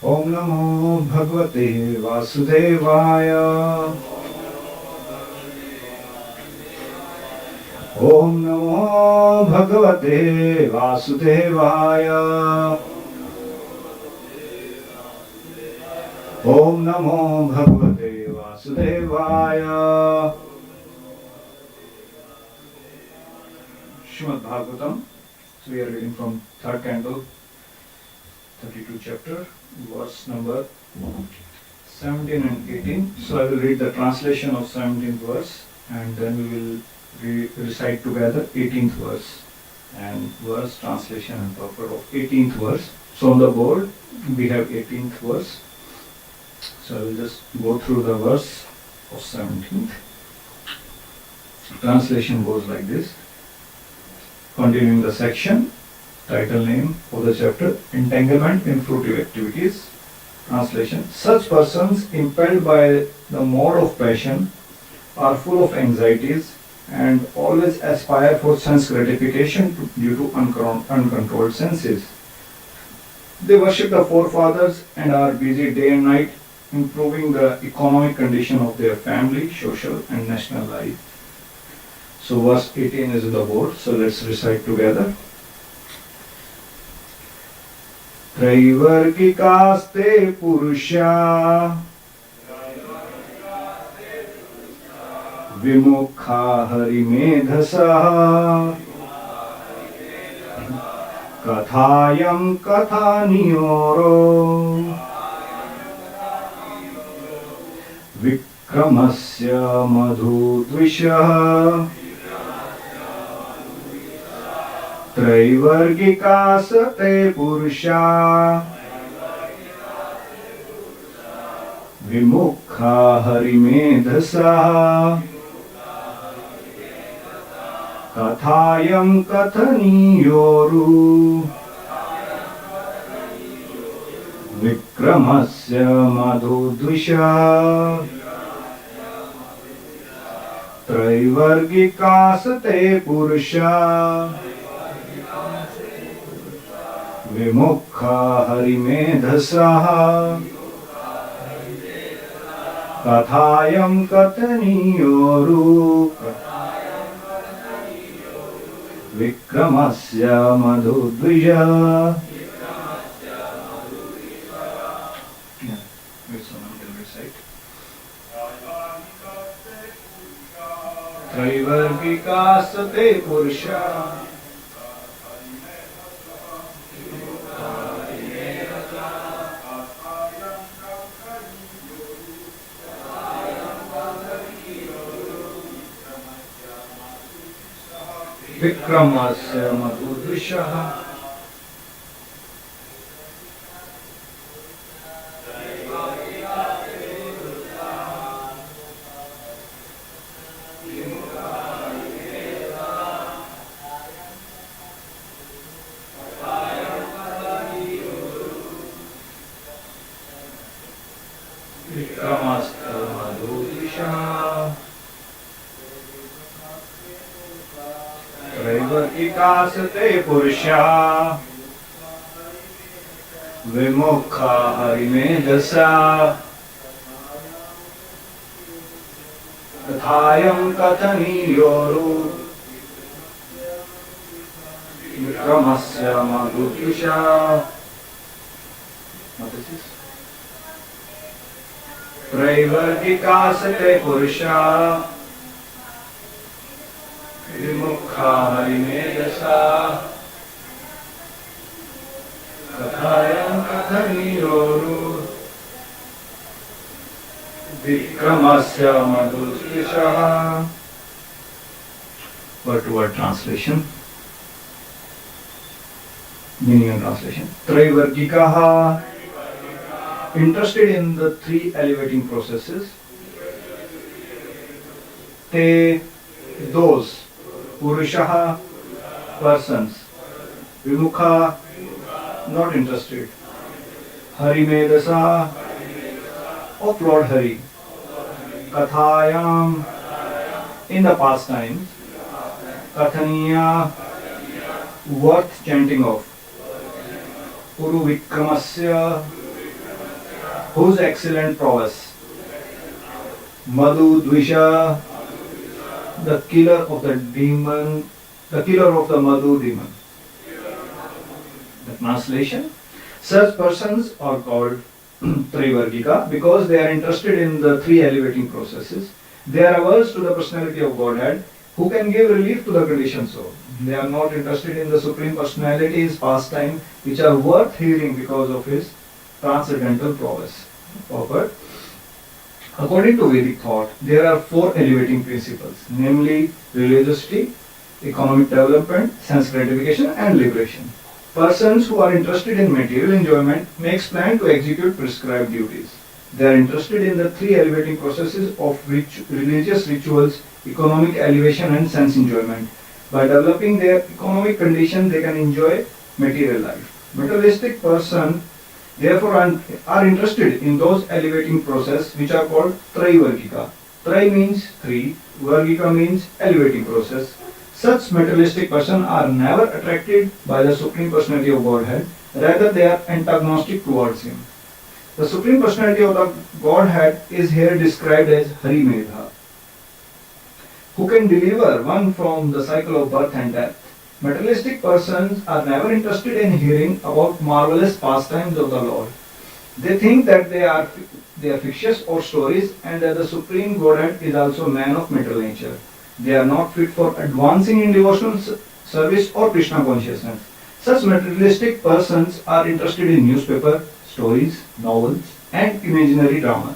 Om Namo Bhagavate Vasudevaya. Om Namo Bhagavate Vasudevaya. Om Namo Bhagavate Vasudevaya. Srimad Bhagavatam. So we are reading from third canto, 32 chapter, verse number 17 and 18. So I will read the translation of 17th verse and then we will recite together 18th verse and verse translation and purport of 18th verse. So on the board we have 18th verse. So I will just go through the verse of 17th. Translation goes like this. Continuing the section, title name of the chapter, Entanglement in Fruitive Activities. Translation. Such persons impelled by the mode of passion are full of anxieties and always aspire for sense gratification due to uncontrolled senses. They worship the forefathers and are busy day and night improving the economic condition of their family, social and national life. So verse 18 is on the board, so let's recite together. Traivargikaste purusha vimukha harimedhasa kathayam kathaniyoro vikramasya madhudvisha Traivargikasate purusha vimukha harimedhasa kathayam kathaniyoru vikramasya madhudvisha Traivargikasate purusha Vimukha harimedhasa kathayam kathaniyoru vikramasya madhudvija. Traivargikasate purusha Vikramasya madhudvishaha Vikramasya madhudvishaha Traivargikasate purusha vimukha harimedhasa kathayam kathaniyoru vikramasya madhudvisha. What is this? Traivargikasate purusha Vimukha harimedhasa kathayam kathaniyoru vikramasya madhudvishaha. Word to word translation. Meaning and translation. Traivargikaha, interested in the three elevating processes. Te, those. Purushaha, persons. Vimukha, not interested. Harimedhasa, of Lord Hari. Kathayam, in the past times. Kathaniya, worth chanting of. Puru Vikramasya, whose excellent prowess. Madhu Dvisha, the killer of the demon, the killer of the Madhu demon. The translation: such persons are called Trivargika because they are interested in the three elevating processes. They are averse to the personality of Godhead, who can give relief to the conditioned soul. They are not interested in the Supreme Personality's pastime, which are worth hearing because of his transcendental prowess. Purport. According to Vedic thought, there are four elevating principles, namely religiosity, economic development, sense gratification, and liberation. Persons who are interested in material enjoyment makes plan to execute prescribed duties. They are interested in the three elevating processes of religious rituals, economic elevation, and sense enjoyment. By developing their economic condition, they can enjoy material life. Materialistic persons therefore are interested in those elevating processes which are called Trivargika. Tri means three, Vargika means elevating process. Such materialistic persons are never attracted by the Supreme Personality of Godhead, rather they are antagonistic towards him. The Supreme Personality of the Godhead is here described as Hari Medha, who can deliver one from the cycle of birth and death. Materialistic persons are never interested in hearing about marvelous pastimes of the Lord. They think that they are fictitious or stories, and that the Supreme Godhead is also a man of material nature. They are not fit for advancing in devotional service or Krishna consciousness. Such materialistic persons are interested in newspaper, stories, novels, and imaginary drama.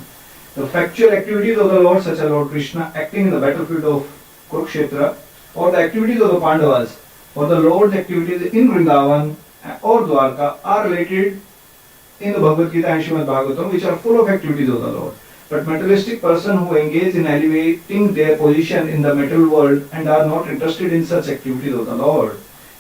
The factual activities of the Lord, such as Lord Krishna acting in the battlefield of Kurukshetra, or the activities of the Pandavas, or the Lord's activities in Vrindavan or Dwarka, are related in the Bhagavad Gita and Srimad Bhagavatam, which are full of activities of the Lord. But materialistic persons who engage in elevating their position in the material world and are not interested in such activities of the Lord.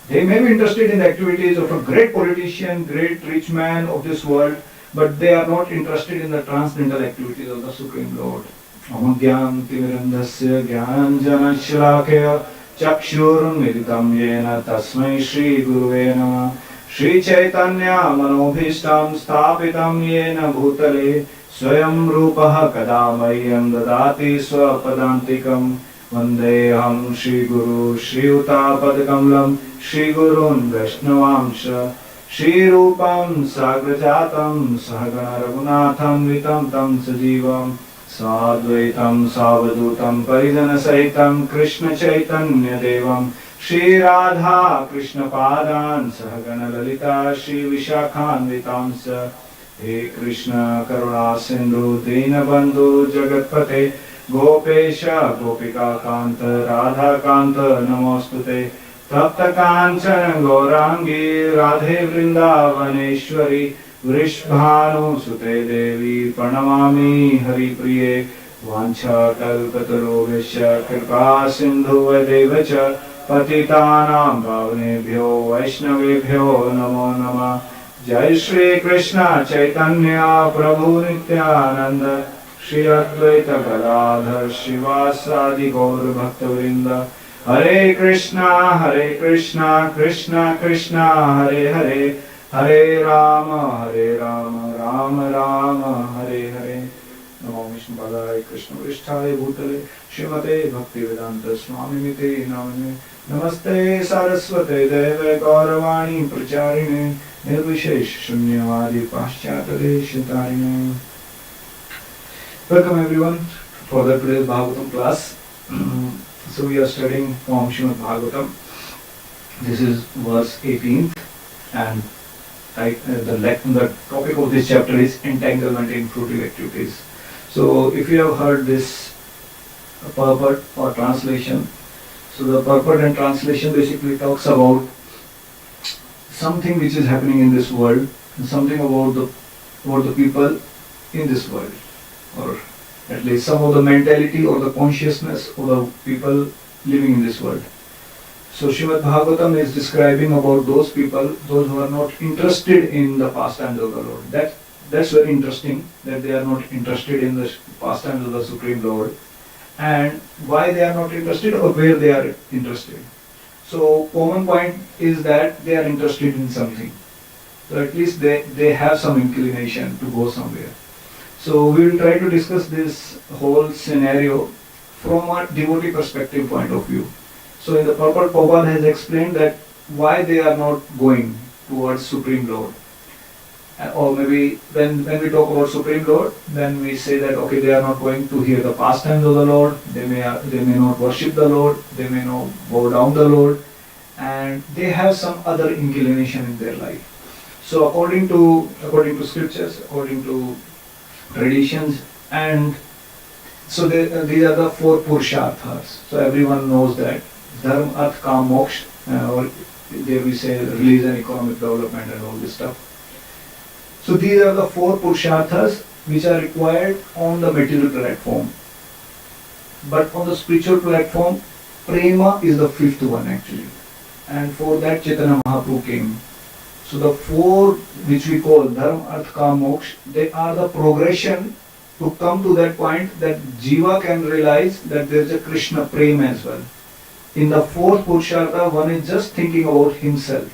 They may be interested in the activities of a great politician, great rich man of this world, but they are not interested in the transcendental activities of the Supreme Lord. Amagyan timirandhasya gyananjanashlakaya chakshurunmilitam yena tasmai Shri Guruve Namah. Shri Chaitanya manobhishtam sthapitam yena bhutale Swayam Rupaha Kadamayyam Dadati Swapadantikam Vandeham Shri Guru Shri Utapadkamlam Shri Gurun Vaishnavamsha Shri Rupam Sagrajatam Sahagana Raghunatham Vitam Tam Sajivam Sadvaitam Savadutam Parijana Sahitam Krishna Chaitanya Devam Shri Radha Krishna Padan Sahagana Lalita Shri Vishakhan Vitamsa He Krishna Karuna Sindhu Dinabandhu Jagatpate Gopesha Gopika Kanta Radha Kanta Namostute Tapta Kanchan Gaurangi Radhe Vrindavaneshwari Vrishbhanu Sute Devi Pranamami Hari Priye Vancha Kalpatarobhesha Kripa Sindhu Vadevacha Patitanam Bhavnebhyo Vaishnavebhyo Namo Namah Jai Shri Krishna Chaitanya Prabhu Nityananda Shri Advaita Gadadhar Shivasadi Gaur Bhakta Vrinda Hare Krishna Krishna Krishna Hare Hare Hare Rama Rama Rama Hare Hare Namo Vishnu Padaya Krishna Vishtaya Bhutale Shrimate Bhaktivedanta Swami Nite Namane Namaste Saraswate Deve Gauravani Pracharine Nirvishesh Shunyavadi Paschatadeshatarine. Welcome everyone for the today's Bhagavatam class. So we are studying from Srimad Bhagavatam. This is verse 18th, and the topic of this chapter is entanglement in fruitive activities. So if you have heard this purport or translation, so the purport and translation basically talks about something which is happening in this world, and something about the people in this world, or at least some of the mentality or the consciousness of the people living in this world. So Srimad Bhagavatam is describing about those people, those who are not interested in the pastimes of the Lord. That's very interesting, that they are not interested in the pastimes of the Supreme Lord, and why they are not interested or where they are interested. So common point is that they are interested in something. So at least they have some inclination to go somewhere. So we will try to discuss this whole scenario from a devotee perspective point of view. So in the purport, Prabhupada has explained that why they are not going towards Supreme Lord. Or maybe when we talk about Supreme Lord, then we say that okay, they are not going to hear the pastimes of the Lord, they may not worship the Lord, they may not bow down the Lord, and they have some other inclination in their life. So according to scriptures, according to traditions, and so these are the four Purusharthas. So everyone knows that Dharma, Arth, Kam, Moksha, or there we say religion, economic development and all this stuff. So these are the four Purusharthas which are required on the material platform. But on the spiritual platform, Prema is the fifth one actually. And for that Chaitanya Mahaprabhu came. So the four which we call Dharma, Arth, Kam, Moksha, they are the progression to come to that point that Jiva can realize that there is a Krishna Prema as well. In the fourth Purushartha, one is just thinking about himself.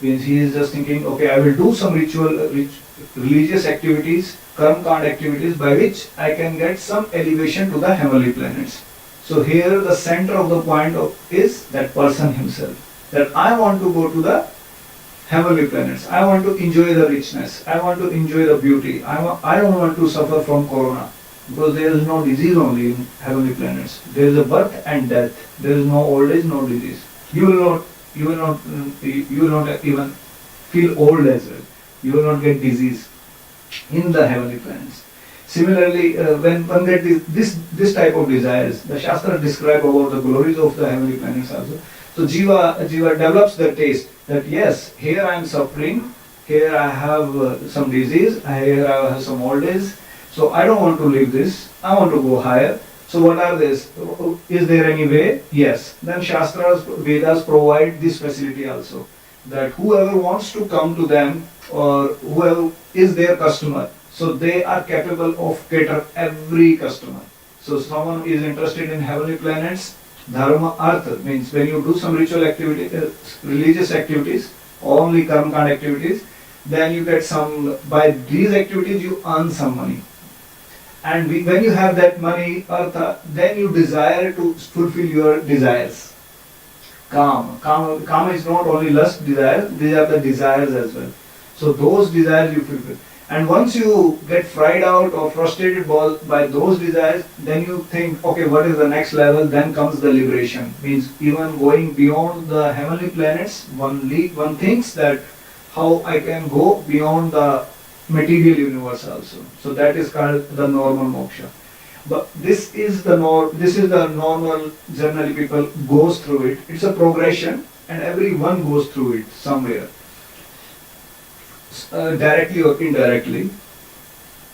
Means he is just thinking, okay, I will do some religious activities, karma kand activities by which I can get some elevation to the heavenly planets. So here the center of the point is that person himself. That I want to go to the heavenly planets. I want to enjoy the richness. I want to enjoy the beauty. I don't want to suffer from corona. Because there is no disease only in heavenly planets. There is a birth and death. There is no old age, no disease. You will not even feel old as well. You will not get disease in the heavenly planets. Similarly, when one gets this type of desires, the Shastra describe about the glories of the heavenly planets also. So Jiva develops the taste that yes, here I am suffering, here I have some disease, here I have some old age. So I don't want to live this. I want to go higher. So what are this? Is there any way? Yes. Then Shastras, Vedas provide this facility also. That whoever wants to come to them or whoever is their customer, so they are capable of cater every customer. So someone is interested in heavenly planets, Dharma, Artha means when you do some ritual activity, religious activities, only karma kand activities, then you get some, by these activities you earn some money. And when you have that money, Artha, then you desire to fulfill your desires. Kama is not only lust desires, these are the desires as well. So those desires you fulfill. And once you get fried out or frustrated by those desires, then you think, okay, what is the next level? Then comes the liberation. Means even going beyond the heavenly planets, one thinks that how I can go beyond the material universe also. So that is called the normal moksha. But this is the normal, generally people goes through it. It's a progression and everyone goes through it somewhere. Directly or indirectly,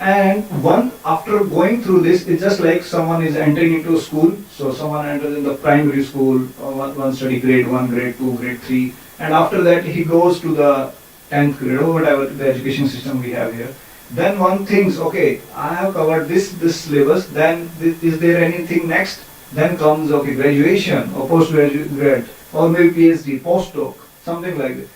and one after going through this, it's just like someone is entering into a school. So someone enters in the primary school, one study grade 1, grade 2, grade 3, and after that he goes to the 10th grade or whatever the education system we have here. Then one thinks, okay, I have covered this syllabus, then is there anything next? Then comes, okay, graduation or postgraduate or maybe PhD, postdoc, something like that.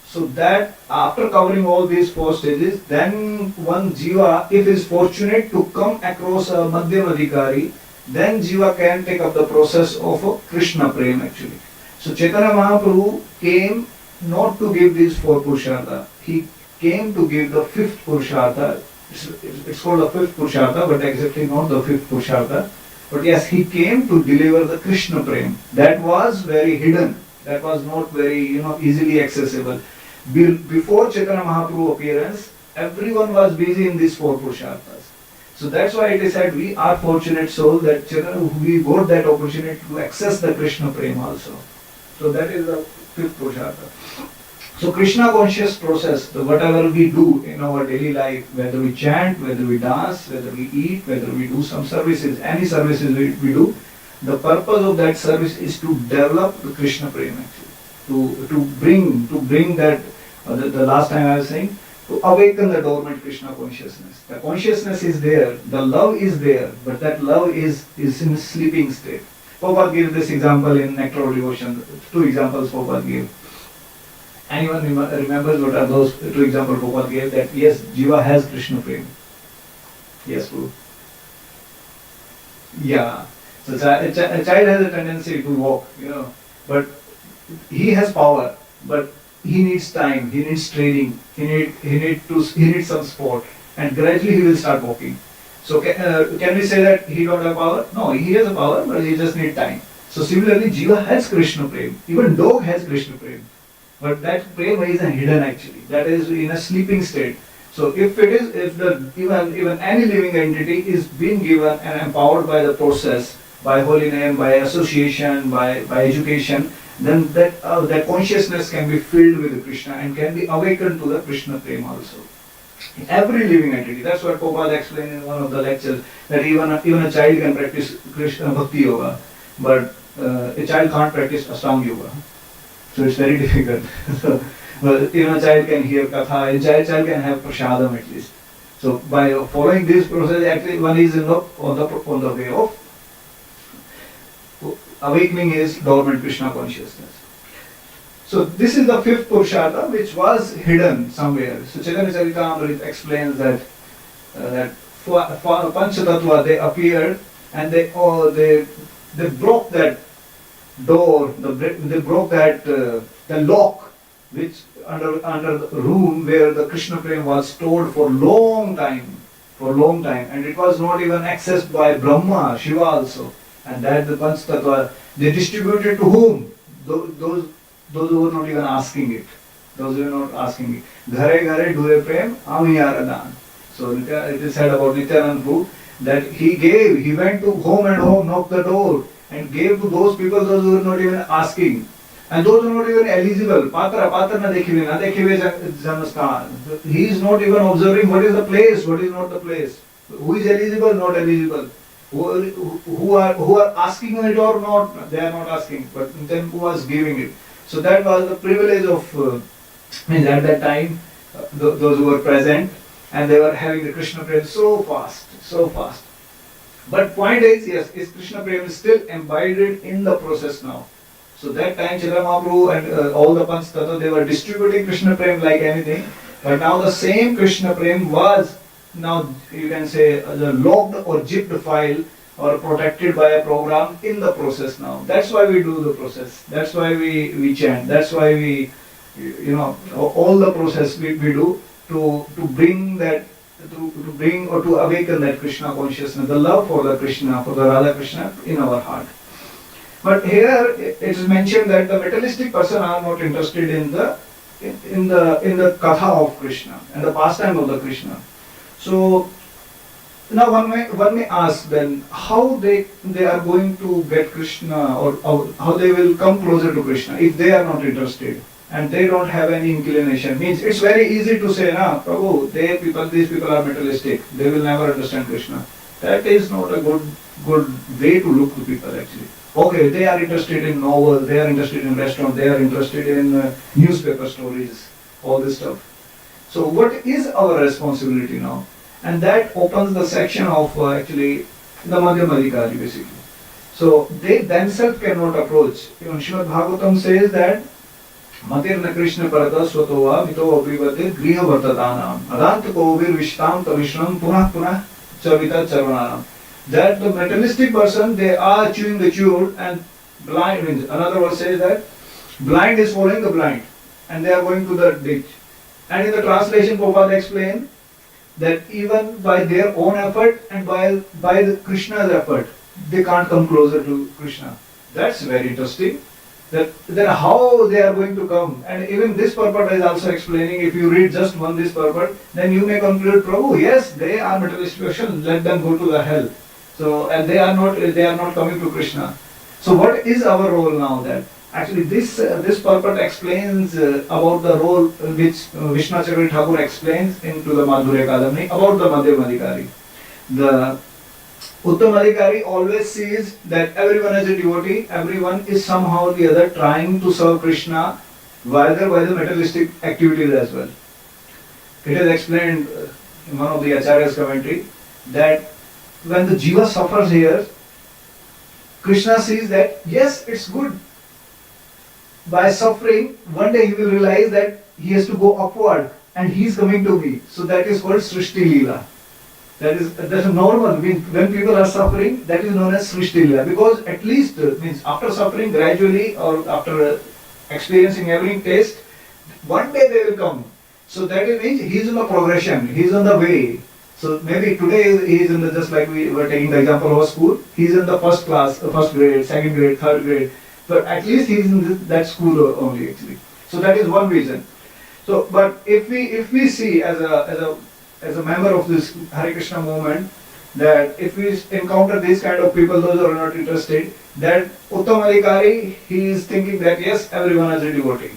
So that after covering all these four stages, then one Jiva, if is fortunate to come across a Madhyam Adhikari, then Jiva can take up the process of a Krishna Prem actually. So Chaitanya Mahaprabhu came not to give these four Purushartha, he came to give the fifth Purushartha. It's called the fifth Purushartha, but exactly not the fifth Purushartha. But yes, he came to deliver the Krishna Prem. That was very hidden. That was not very, easily accessible. Before Chaitanya Mahaprabhu appearance, everyone was busy in these four Purusharthas. So that's why it is said we are fortunate souls that we got that opportunity to access the Krishna Prema also. So that is the fifth Purushartha. So Krishna conscious process, whatever we do in our daily life, whether we chant, whether we dance, whether we eat, whether we do some services, any services we do, the purpose of that service is to develop the Krishna Prema actually. To bring that, the last time I was saying, to awaken the dormant Krishna consciousness. The consciousness is there, the love is there, but that love is in a sleeping state. Prabhupada gave this example in Nectar of Devotion. Two examples Prabhupada gave. Anyone remembers what are those two examples Prabhupada gave? That yes, Jiva has Krishna Prema. Yes, Prabhu. Yeah. So a child has a tendency to walk, but he has power, but he needs time, he needs training, he needs some sport, and gradually he will start walking. So can we say that he don't have power? No, he has a power, but he just need time. So similarly, Jiva has Krishna Prem. Even dog has Krishna Prem. But that prema is hidden actually. That is in a sleeping state. So if even any living entity is being given and empowered by the process, by holy name, by association, by education, then that consciousness can be filled with Krishna and can be awakened to the Krishna prema also. Every living entity. That's what Prabhupada explained in one of the lectures, that even a child can practice Krishna Bhakti Yoga, but a child can't practice Ashtanga Yoga. So it's very difficult. So, even a child can hear katha, a child can have prasadam at least. So by following this process, actually one is on the way of awakening his dormant Krishna consciousness. So this is the fifth Purushartha which was hidden somewhere. So Chaitanya Charitamrita explains that Pancha Tattva, they appeared and they broke that door, they broke that the lock which under the room where the Krishna Prem was stored for long time, and it was not even accessed by Brahma, Shiva also, and that the Panch Tattva, they distributed to whom? Those who were not even asking it. Those who were not asking it. Ghare ghare dure prem ami aradan. So it is said about Nityanand Prabhu that he went to home and home, knocked the door, and gave to those people, those who were not even asking. And those who are not even eligible, patra na dekhive janasthan. He is not even observing what is the place, what is not the place. Who is eligible, not eligible. Who are asking it or not, they are not asking. But then who was giving it? So that was the privilege of, at that time, those who were present, and they were having the Krishna Prem so fast. But point is, yes, is Krishna Prem is still embodied in the process now. So that time Chaitanya Mahaprabhu and all the Panch Tattva, they were distributing Krishna Prem like anything. But now the same Krishna Prem was, now you can say, the locked or zipped file or protected by a program in the process now. That's why we do the process. That's why we chant. That's why we, all the process we do to bring that, to bring or to awaken that Krishna consciousness, the love for the Krishna, for the Radha Krishna in our heart. But here it is mentioned that the materialistic person are not interested in the katha of Krishna and the pastime of the Krishna. So now one may ask then how they are going to get Krishna, or how they will come closer to Krishna if they are not interested and they don't have any inclination. Means it's very easy to say, Prabhu, these people are materialistic, they will never understand Krishna. That is not a good way to look to people actually. Okay, they are interested in novel, they are interested in restaurant, they are interested in newspaper stories, all this stuff. So what is our responsibility now? And that opens the section of actually the Madhyam Adhikari basically. So they themselves cannot approach. Even Srimad Bhagavatam says that Matirna Krishna Parata Swatova Mito Abrivate Griha Vartadanam Adanta Kovir Vishtam Tavishnam Punah Chavita Charvananam. That the materialistic person, they are chewing the chewed and blind means, another verse says that blind is following the blind and they are going to the ditch. And in the translation Prabhupada explained that even by their own effort and by the Krishna's effort, they can't come closer to Krishna. That's very interesting. Then how they are going to come? And even this purport is also explaining, if you read just this purport, then you may conclude, Prabhu, yes, they are materialistic person, let them go to the hell. So, and they are not coming to Krishna. So what is our role now then? Actually this purport explains about the role which Vishnu Chakra Thakur explains into the Madhurya Kadamini about the Madhyam Adhikari. The Uttam Adhikari always sees that everyone is a devotee, everyone is somehow or the other trying to serve Krishna, whether by the materialistic activities as well. It is explained in one of the Acharya's commentary that when the jiva suffers here, Krishna sees that yes, it's good. By suffering, one day he will realize that he has to go upward and he is coming to me. So that is called Srishti Leela. That's normal. Means when people are suffering, that is known as Srishtilya. Because at least means after suffering gradually or after experiencing every taste, one day they will come. So that means he is in the progression. He is on the way. So maybe today he is in the, just like we were taking the example of a school. He is in the first class, first grade, second grade, third grade. But at least he is in that school only actually. So that is one reason. So, but if we see as a member of this Hare Krishna movement, that if we encounter these kind of people, those who are not interested, that Uttam Adhikari, he is thinking that yes, everyone is a devotee.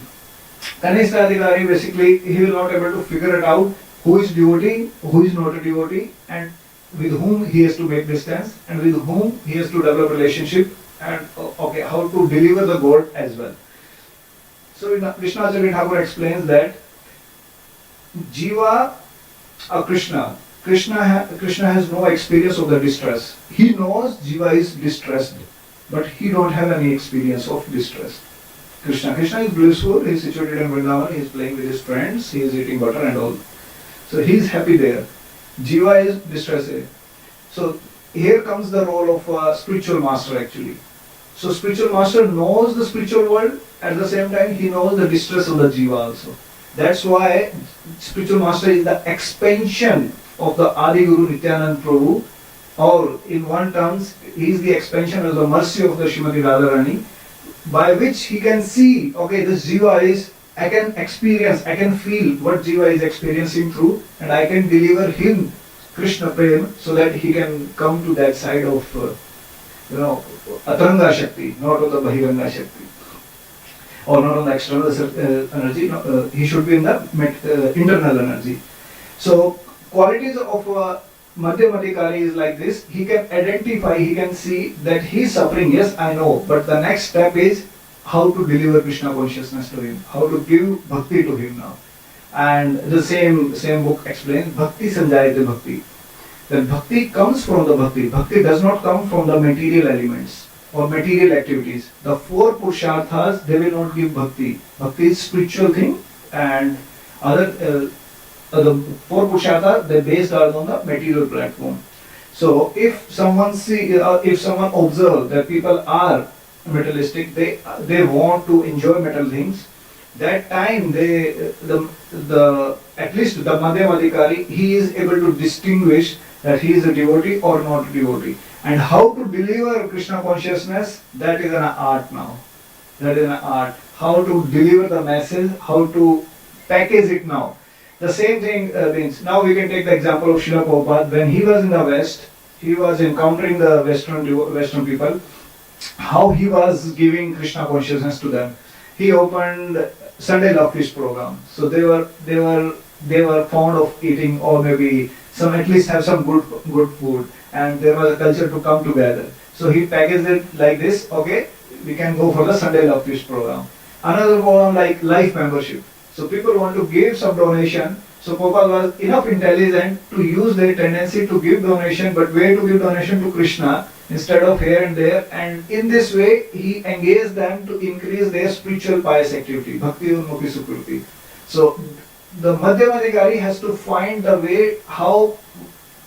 Kanishta Adhikari, basically, he will not able to figure it out who is devotee, who is not a devotee, and with whom he has to make distance, and with whom he has to develop relationship, and okay, how to deliver the God as well. So Krishnacharya Thakur explains that Jiva or Krishna has no experience of the distress. He knows Jiva is distressed, but he don't have any experience of distress. Krishna is blissful, he is situated in Vrindavan, he is playing with his friends, he is eating butter and all. So he is happy there. Jiva is distressed. So here comes the role of a spiritual master actually. So spiritual master knows the spiritual world, at the same time he knows the distress of the Jiva also. That's why spiritual master is the expansion of the Adi Guru Nityanand Prabhu, or in one terms, he is the expansion of the mercy of the Srimati Radharani, by which he can see, okay, this Jiva is, I can experience, I can feel what Jiva is experiencing through, and I can deliver him Krishna Prem so that he can come to that side of, Ataranga Shakti, not of the Bahiranga Shakti. Or not on the external energy, he should be in the internal energy. So, qualities of Madhyamadikari is like this. He can identify, he can see that he is suffering, yes, I know, but the next step is how to deliver Krishna consciousness to him, how to give bhakti to him now. And the same book explains, Bhakti Sanjayate Bhakti. That bhakti comes from the bhakti. Bhakti does not come from the material elements or material activities. The four Purusharthas, they will not give bhakti. Bhakti is spiritual thing, and the four Purusharthas, they based on the material platform. So if someone observe that people are materialistic, they want to enjoy material things, that time at least the Madhyamadikari, he is able to distinguish that he is a devotee or not a devotee. And how to deliver Krishna consciousness, that is an art now. That is an art. How to deliver the message, how to package it now. The same thing means, now we can take the example of Srila Prabhupada. When he was in the West, he was encountering the Western people, how he was giving Krishna consciousness to them. He opened Sunday Love Feast program. So they were fond of eating, or maybe at least have some good food, and there was a culture to come together. So he packaged it like this, okay, we can go for the Sunday Love Feast program. Another program like life membership. So people want to give some donation. So Prabhupada was enough intelligent to use their tendency to give donation, but where to give donation? To Krishna instead of here and there. And in this way, he engaged them to increase their spiritual pious activity, Bhakti Unmukhi Sukruti. So the Madhyamadikari has to find the way how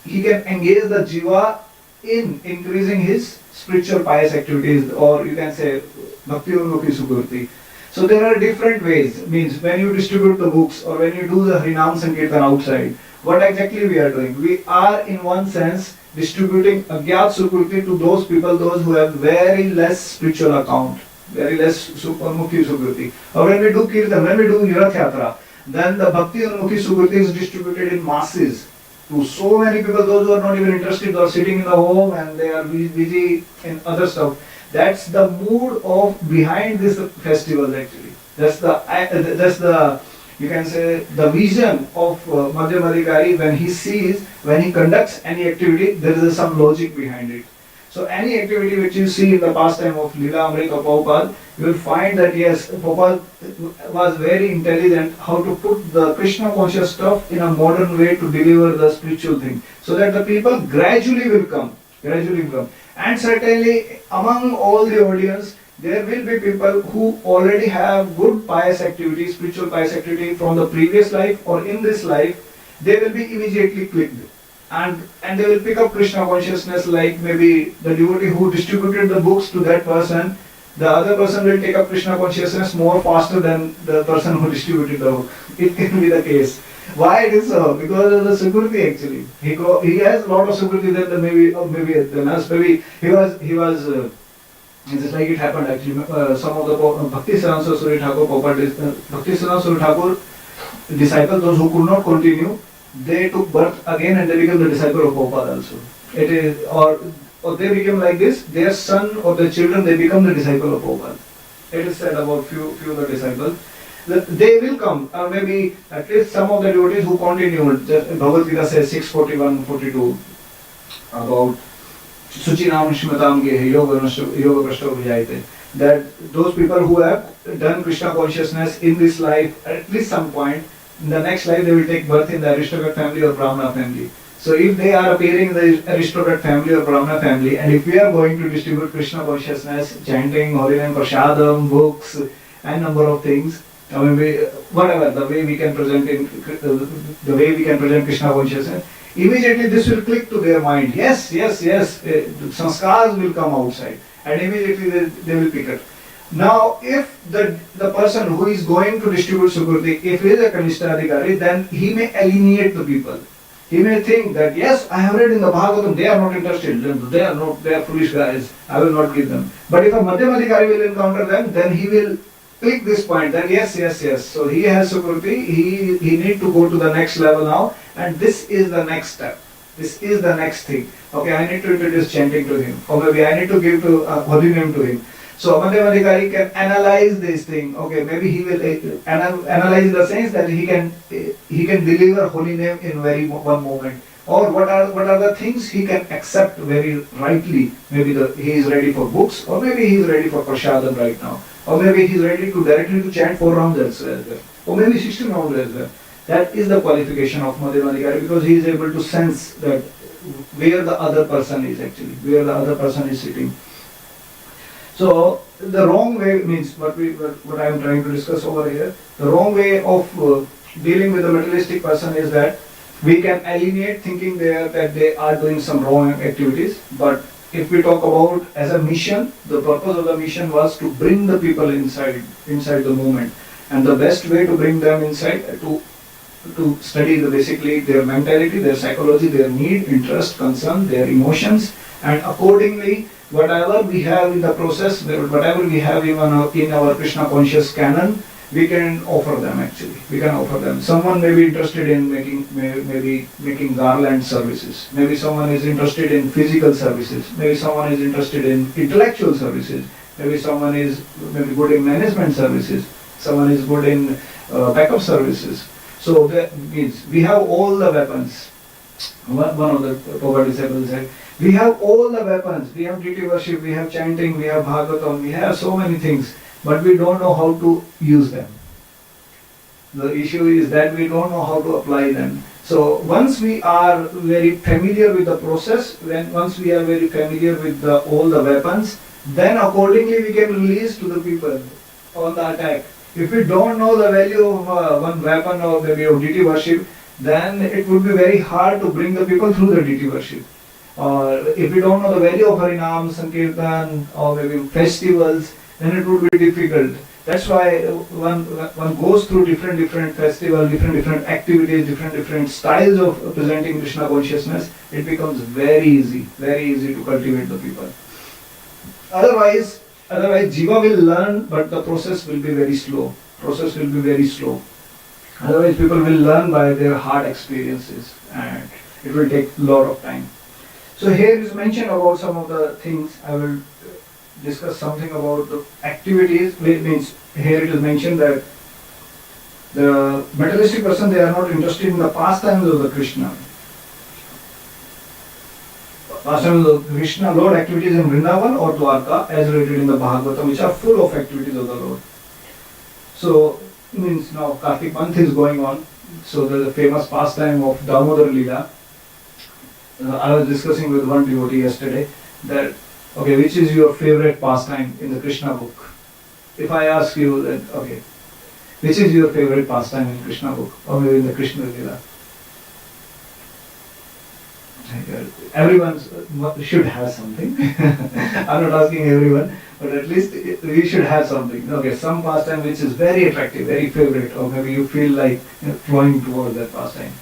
he can engage the Jiva in increasing his spiritual pious activities, or you can say Bhakti Unmukhi Sukruti. So there are different ways. Means when you distribute the books or when you do the Harinam Sankirtan outside, what exactly we are doing? We are in one sense distributing Agyat Sukruti to those people, those who have very less spiritual account, very less Unmukhi Sukruti. Or when we do Kirtan, when we do Rath Yatra, then the Bhakti Unmukhi Sukruti is distributed in masses to so many people, those who are not even interested, or sitting in the home and they are busy in other stuff. That's the mood of behind this festival actually. That's the you can say the vision of Madhyamadikari. When he conducts any activity, there is some logic behind it. So any activity which you see in the pastime of Leela Amrita Prabhupada, you will find that yes, Prabhupada was very intelligent how to put the Krishna conscious stuff in a modern way to deliver the spiritual thing, so that the people gradually will come. And certainly among all the audience, there will be people who already have good pious activity, spiritual pious activity from the previous life or in this life. They will be immediately clicked. and they will pick up Krishna consciousness, like maybe the devotee who distributed the books to that person, the other person will take up Krishna consciousness more faster than the person who distributed the book. It can be the case. Why it is so? Because of the security actually. He has a lot of security than the maybe than us. Maybe he was. Just like it happened actually. Some of the Bhakti Siddhanta Suri Thakur Bhakti Siddhanta Suri Thakur disciples, those who could not continue, they took birth again and they became the disciple of Prabhupada also. It is or they became like this. Their son or their children, they become the disciple of Prabhupada. It is said about few of the disciples. They will come, or maybe at least some of the devotees who continued. Bhagavad Gita says 6:41-42 about Suchinam Shmatam Gehe Yoga Prashta Vijayate. That those people who have done Krishna consciousness in this life, at least some point, in the next life they will take birth in the aristocrat family or Brahmana family. So if they are appearing in the aristocrat family or Brahmana family, and if we are going to distribute Krishna consciousness, chanting, holy name, prasadam, books, and number of things, or maybe whatever, the way we can present Krishna consciousness, immediately this will click to their mind. Yes, sanskars will come outside, and immediately they will pick it. Now, if the person who is going to distribute Sukriti, if he is a Kanishta Adhikari, then he may alienate the people. He may think that, yes, I have read in the Bhagavatam, they are not interested, they are foolish guys, I will not give them. But if a Madhyam Adhikari will encounter them, then he will click this point, that yes. So he has Sukriti, he need to go to the next level now, and this is the next step. This is the next thing. Okay, I need to introduce chanting to him, or maybe I need to give holy name to him. So Madhyam Adhikari can analyze this thing. Okay, maybe he will analyze in the sense that he can deliver holy name in one moment. Or what are the things he can accept very rightly. Maybe he is ready for books, or maybe he is ready for prasadam right now, or maybe he is ready to directly chant 4 rounds as well, or maybe 16 rounds as well. That is the qualification of Madhyam Adhikari, because he is able to sense that where the other person is actually, where the other person is sitting. So the wrong way means what I am trying to discuss over here. The wrong way of dealing with the materialistic person is that we can alienate thinking that they are doing some wrong activities. But if we talk about as a mission, the purpose of the mission was to bring the people inside the movement, and the best way to bring them inside to study basically their mentality, their psychology, their need, interest, concern, their emotions, and accordingly whatever we have in the process, whatever we have even in our Krishna conscious canon, we can offer them actually. We can offer them. Someone may be interested in making garland services. Maybe someone is interested in physical services. Maybe someone is interested in intellectual services. Maybe someone is good in management services. Someone is good in backup services. So that means we have all the weapons. One of the Prabhupada disciples said, we have all the weapons. We have deity worship, we have chanting, we have Bhagavatam, we have so many things, but we don't know how to use them. The issue is that we don't know how to apply them. So once we are very familiar with the process, once we are very familiar with all the weapons, then accordingly we can release to the people on the attack. If we don't know the value of one weapon or maybe of deity worship, then it would be very hard to bring the people through the deity worship. Or if we don't know the value of Harinam, Sankirtan, or maybe festivals, then it would be difficult. That's why one goes through different festivals, different activities, different styles of presenting Krishna consciousness. It becomes very easy to cultivate the people. Otherwise Jiva will learn, but the process will be very slow. Otherwise people will learn by their hard experiences, and it will take a lot of time. So here is mentioned about some of the things. I will discuss something about the activities. It means here it is mentioned that the materialistic person, they are not interested in the pastimes of the Krishna. Pastimes of the Krishna, Lord activities in Vrindavan or Dwarka as related in the Bhagavatam, which are full of activities of the Lord. So means now Kartik month is going on. So there is a famous pastime of Damodar Leela. I was discussing with one devotee yesterday that, okay, which is your favorite pastime in the Krishna book? If I ask you that, okay, which is your favorite pastime in Krishna book or maybe in the Krishna Leela? Everyone should have something. I'm not asking everyone, but at least we should have something. Okay, some pastime which is very attractive, very favorite, or maybe you feel like flowing towards that pastime.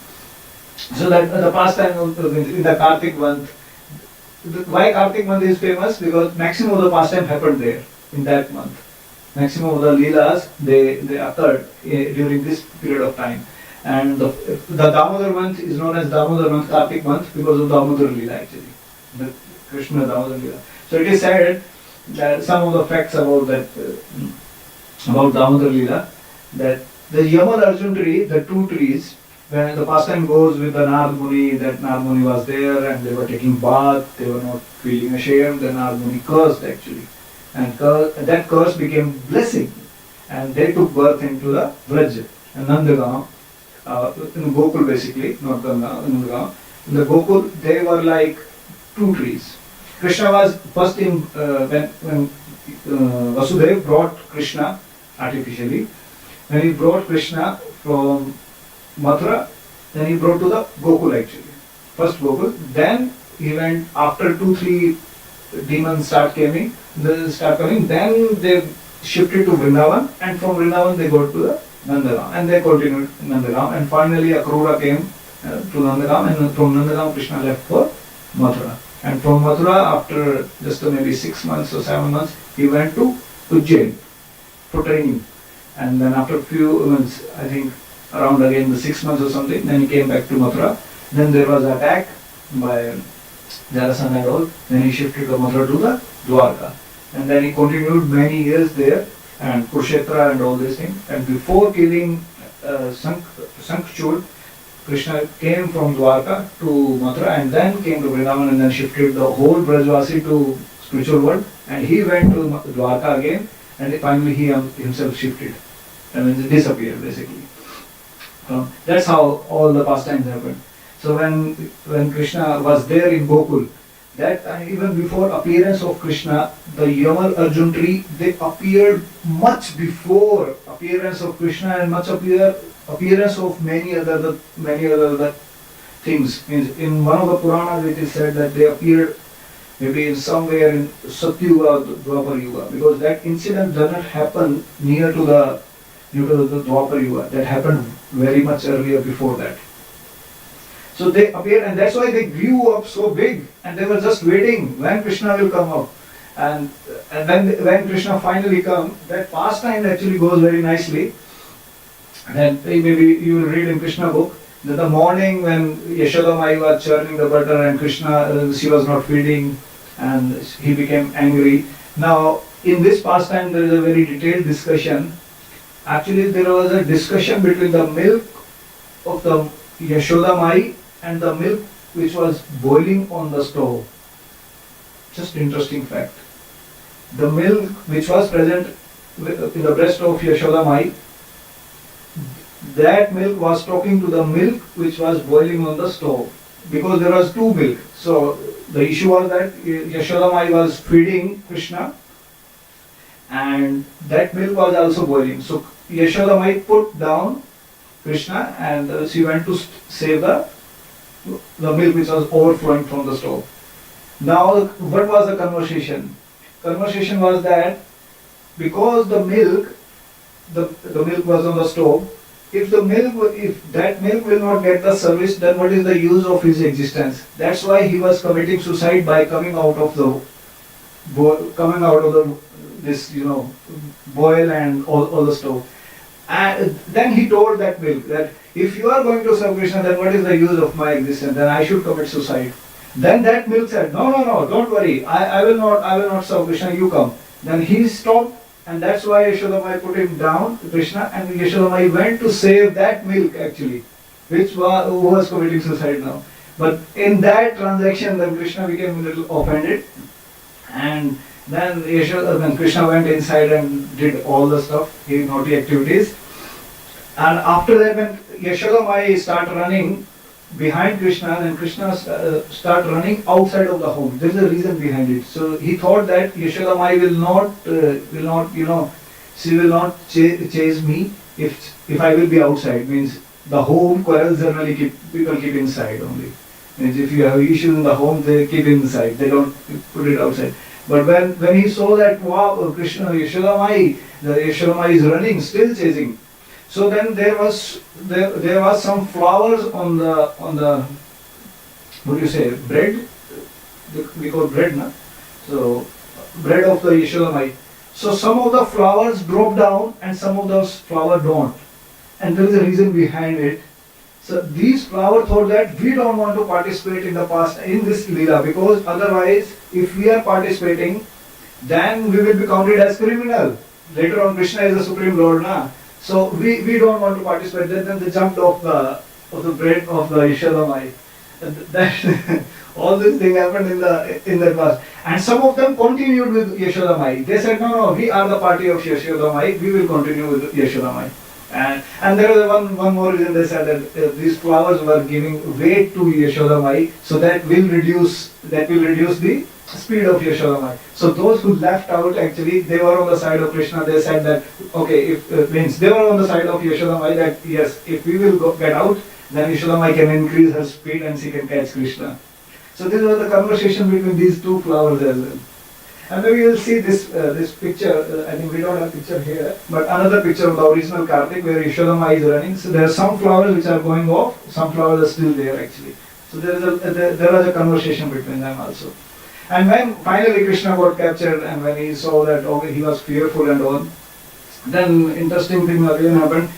So that the pastime in the Kartik month. Why Kartik month is famous? Because maximum of the pastime happened there in that month. Maximum of the leelas they occurred during this period of time. And the Damodar month is known as Damodar month, Kartik month, because of Damodar Leela actually. The Krishna Damodar Leela. So it is said that some of the facts about that, about Damodar Leela, that the Yamal Arjun tree, the two trees, when the pastime goes with the Narad Muni, that Narad Muni was there and they were taking bath, they were not feeling ashamed, then Narad Muni cursed actually. And that curse became blessing. And they took birth into the Vraj and Nandagaon, in Gokul basically, not Nandagaon. In the Gokul, they were like two trees. Krishna was first in, when Vasudev brought Krishna artificially, when he brought Krishna from Mathura, then he brought to the Gokul actually. First Gokul, then he went after 2-3 demons start coming, then they shifted to Vrindavan, and from Vrindavan they go to the Nandagaon, and they continued Nandagaon, and finally Akrura came to Nandagaon, and from Nandagaon Krishna left for Mathura. And from Mathura, after just maybe 6 months or 7 months, he went to Ujjain for training. And then after a few months, I think around again the 6 months or something, then he came back to Mathura. Then there was an attack by Jarasandha and all. Then he shifted to Mathura to the Dwarka. And then he continued many years there, and Kurukshetra and all these things. And before killing Sankhchud, Krishna came from Dwarka to Mathura and then came to Vrindavan and then shifted the whole Brajvasi to spiritual world, and he went to Dwarka again, and finally he himself shifted and then disappeared basically. That's how all the pastimes happened. So when Krishna was there in Gokul, that time, even before appearance of Krishna, the Yamal Arjun tree, they appeared much before appearance of Krishna and much appearance of many other things. In one of the Puranas it is said that they appeared maybe in somewhere in Satyuga or Dwapar Yuga, because that incident does not happen near to the Dwapar Yuga. That happened very much earlier before that. So they appeared, and that's why they grew up so big, and they were just waiting when Krishna will come up. And then when Krishna finally comes, that pastime actually goes very nicely. And maybe you will read in Krishna book that the morning when Yashoda Mai was churning the butter and Krishna, she was not feeding, and he became angry. Now in this pastime there is a very detailed discussion. Actually there was a discussion between the milk of the Yashoda Mai and the milk which was boiling on the stove. Just interesting fact. The milk which was present in the breast of Yashoda Mai, that milk was talking to the milk which was boiling on the stove, because there was two milk. So the issue was that Yashoda Mai was feeding Krishna and that milk was also boiling. So Yashoda Mai put down Krishna and she went to save the milk which was overflowing from the stove. Now what was the conversation? Conversation was that because the milk was on the stove, if that milk will not get the service, then what is the use of his existence? That's why he was committing suicide by coming out of this boil and all the stove. And then he told that milk that if you are going to serve Krishna, then what is the use of my existence? Then I should commit suicide. Then that milk said, no, don't worry, I will not serve Krishna, you come. Then he stopped, and that's why Yashoda Mai put him down, Krishna, and Yashoda Mai went to save that milk actually, who was committing suicide now. But in that transaction, then Krishna became a little offended, and then Krishna went inside and did all the stuff, his naughty activities. And after that, when Yashoda Mai started running behind Krishna, then Krishna start running outside of the home. There is a reason behind it. So he thought that Yashoda Mai she will not chase me if I will be outside. Means the home quarrels generally people keep inside only. Means if you have issues in the home, they keep it inside. They don't put it outside. But when he saw that, wow, Krishna, Yashodamai, the Yashodamai is running, still chasing. So then there was some flowers on the what do you say, bread? We call bread, na? So bread of the Yashodamai. So some of the flowers drop down and some of those flowers don't. And there is a reason behind it. So these flowers thought that we don't want to participate in the past in this Leela, because otherwise if we are participating, then we will be counted as criminal. Later on Krishna is the Supreme Lord, na? So we don't want to participate. Then they jumped off the bread of the Yashodamai. That all this thing happened in the past. And some of them continued with Yashodamai. They said, no, we are the party of Yashodamai, we will continue with Yashodamai. And there was one more reason. They said that these flowers were giving weight to Yashodamai, so that will reduce the speed of Yashodamai. So those who left out, actually they were on the side of Krishna. They said that okay, if means they were on the side of Yashodamai, that yes, if we will get out, then Yashodamai can increase her speed and she can catch Krishna. So this was the conversation between these two flowers as well. And then we will see this picture. I think we don't have picture here, but another picture of the original Kartik where Yashodamai is running. So there are some flowers which are going off, some flowers are still there actually. So there was a conversation between them also. And when finally Krishna got captured, and when he saw that okay, he was fearful and all, then interesting thing again happened.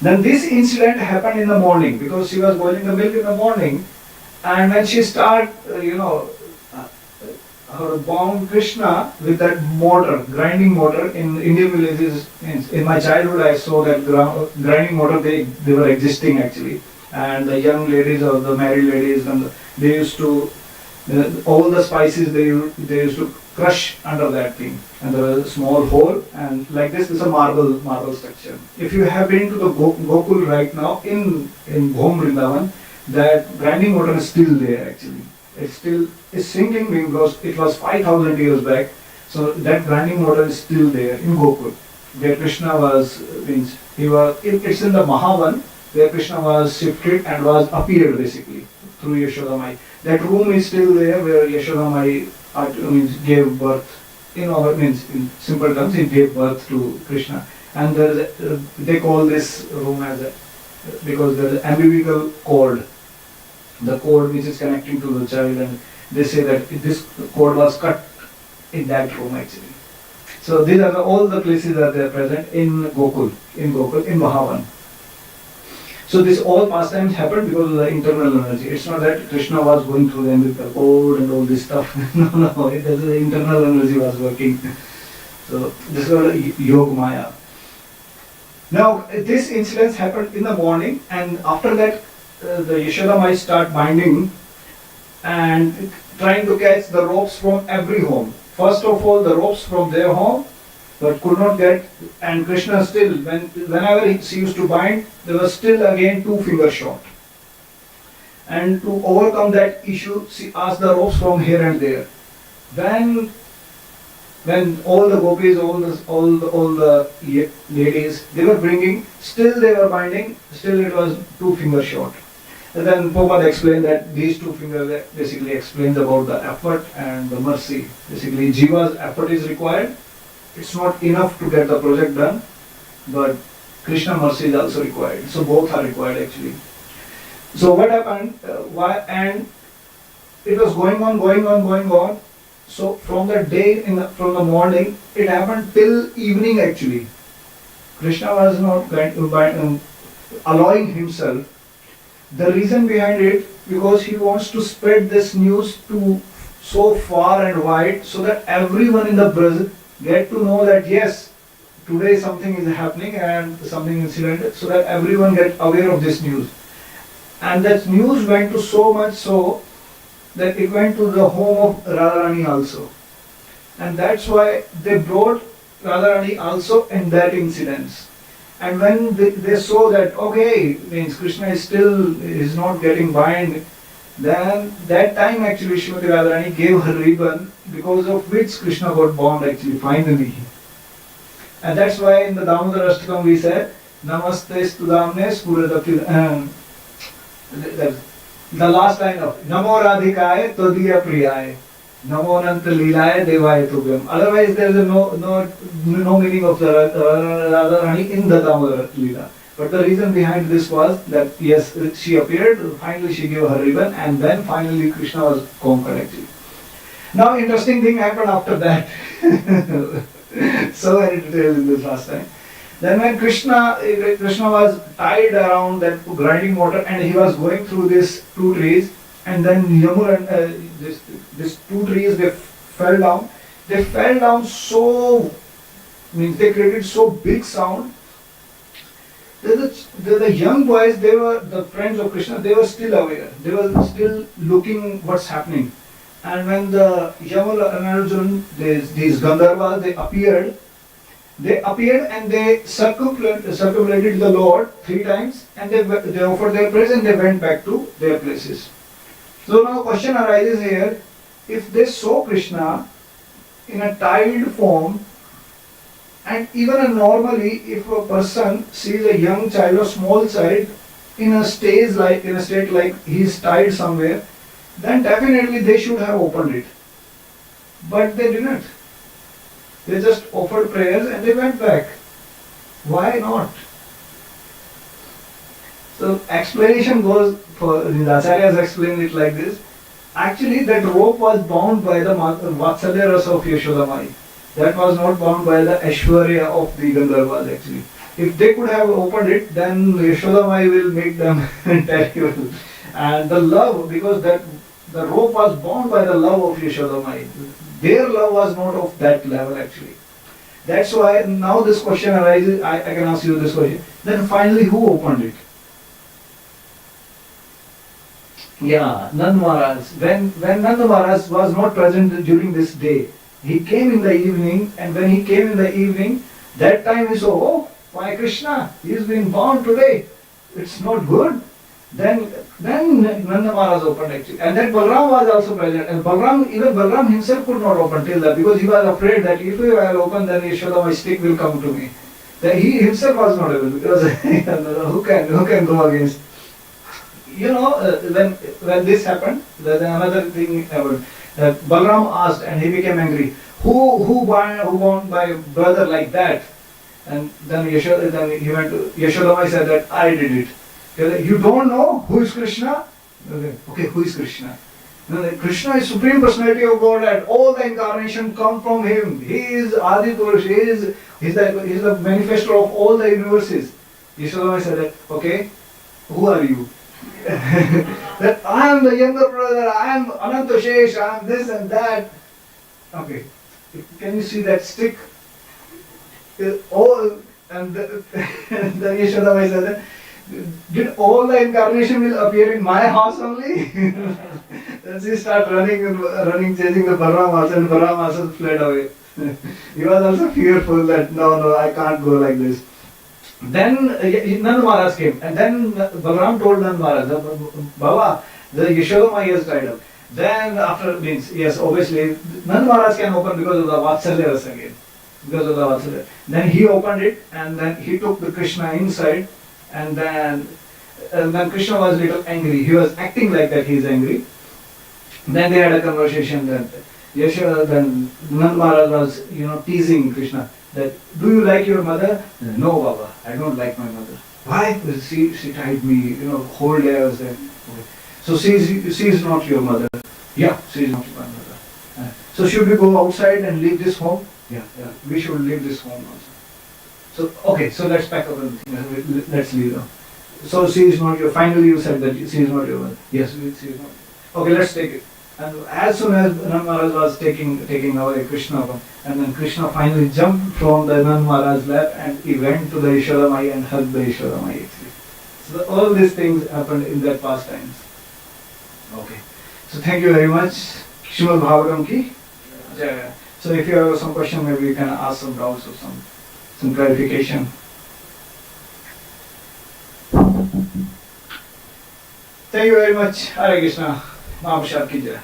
Then this incident happened in the morning, because she was boiling the milk in the morning, and when she started, her bound Krishna with that mortar, grinding mortar. In Indian villages, in my childhood I saw that grinding mortar, they were existing actually. And the young ladies or the married ladies, and they used to, all the spices they used to crush under that thing. And there was a small hole, and like this is a marble structure. If you have been to the Gokul right now, in Bhom Vrindavan, that grinding mortar is still there actually. It's sinking because it was 5,000 years back. So that grinding mortar is still there in Gokul, where Krishna was, it's in the Mahavan, where Krishna was shifted and was appeared basically through Yashodamai. That room is still there where Yashodamai gave birth, in simple terms, he gave birth to Krishna. And they call this room as because there is an umbilical cord, the cord which is connecting to the child, and they say that this cord was cut in that room actually. So these are all the places that they are present in Gokul, in Mahavan. So this all pastimes happened because of the internal energy. It's not that Krishna was going through the umbilical cord and all this stuff. no, the internal energy was working. So this was Yog Maya. Now this incident happened in the morning, and after that the Yashodamai start binding and trying to catch the ropes from every home. First of all, the ropes from their home, but could not get, and Krishna still, whenever she used to bind, there was still again 2 fingers short. And to overcome that issue, she asked the ropes from here and there. When all the gopis, all the ladies, they were bringing, still they were binding, still it was 2 fingers short. And then Prabhupada explained that these 2 fingers basically explains about the effort and the mercy. Basically, Jiva's effort is required. It's not enough to get the project done, but Krishna mercy is also required. So both are required actually. So what happened? And it was going on. So from the day, from the morning, it happened till evening actually. Krishna was not allowing himself. The reason behind it, because he wants to spread this news to so far and wide, so that everyone in the Brazil get to know that yes, today something is happening and something incident, so that everyone get aware of this news. And that news went to so much so that it went to the home of Radharani also. And that's why they brought Radharani also in that incident. And when they saw that, okay, means Krishna is not getting bind, then that time actually Srimati Radharani gave her ribbon, because of which Krishna got bound actually finally. And that's why in the Damodar Ashtakam we said, Namaste Studamne Spuradapti. the last line of Namo Radhikaye Todiya Priyaye Namo Ananta Leelaye Devaye Tubhyam. Otherwise there is no meaning of the Radharani in the Damodar Leela. But the reason behind this was that yes, she appeared, finally she gave her ribbon, and then finally Krishna was conquered actually. Now interesting thing happened after that. So many details in this last time. Then when Krishna was tied around that grinding water and he was going through these two trees, and then Yamuna, these two trees, they fell down. They fell down so, means they created so big sound. The young boys, they were the friends of Krishna, they were still aware. They were still looking what's happening. And when the Yamuna and Arjun, these Gandharvas, they appeared and they circumambulated the Lord 3 times, and they offered their praise and they went back to their places. So now question arises here, if they saw Krishna in a tied form, and even normally if a person sees a young child or small child in a state like he is tied somewhere, then definitely they should have opened it. But they didn't. They just offered prayers and they went back. Why not? So explanation goes, for the Acharyas explain it like this. Actually that rope was bound by the Vatsalya Rasa of Yashodamai. That was not bound by the Aishwarya of the Gandharvas actually. If they could have opened it, then Yashodamai will make them terrible. And the love, because that the rope was bound by the love of Yashodamai. Their love was not of that level actually. That's why now this question arises, I can ask you this question. Then finally who opened it? Yeah, Nand Maharaj. When Nand Maharaj was not present during this day, he came in the evening, and when he came in the evening, that time he saw, oh, why Krishna? He is being bound today. It's not good. Then Nanda Maharaj opened actually. And then Balram was also present. And even Balram himself could not open till that, because he was afraid that if I will open, then Yashoda, my stick will come to me. Then he himself was not able, because who can go against? When this happened, then another thing happened. Balram asked and he became angry. Who bound my brother like that? And then he went to Yashodamai said that I did it. You don't know who is Krishna? Okay, who is Krishna? Krishna is Supreme Personality of God, and all the incarnation come from him. He is Adi Purush, he is the manifestor of all the universes. Yashodamai said that, okay, who are you? That I am the younger brother, I am Anantashesh, I am this and that. Okay, can you see that stick? And then Yashodamai said that, did all the incarnation will appear in my house only? Then she started running, chasing the Balram also, and Balram also fled away. He was also fearful that no, I can't go like this. Then Nand Maharaj came, and then Balram told Nand Maharaj, Baba, the Yashodamai is tied up. Then after means, yes, obviously Nand Maharaj can open because of the Vatsalya Rasa again. Because of the Vatsalya. Then he opened it, and then he took the Krishna inside, and then Krishna was a little angry. He was acting like that he is angry. Then they had a conversation that then Nand Maharaj was teasing Krishna that, do you like your mother? No, Baba, I don't like my mother. Why? Because she tied me, whole day I was there. Okay. So she is not your mother. Yeah, she is not my mother. So should we go outside and leave this home? Yeah, we should leave this home also. So okay, so let's pack up everything. Let's leave now. So she is not your. Finally, you said that she is not your mother. Yes, she is not. Okay, let's take it. And as soon as Nand Maharaj was taking away Krishna, and then Krishna finally jumped from the Nand Maharaj's lap and he went to the Yashodamai and hugged the Yashodamai actually. So all these things happened in that past times. Okay. So thank you very much. Srimad Bhagavatam ki Jai. So if you have some question, maybe you can ask some doubts or some clarification. Thank you very much. Hare Krishna. Mahaprasad ki Jai.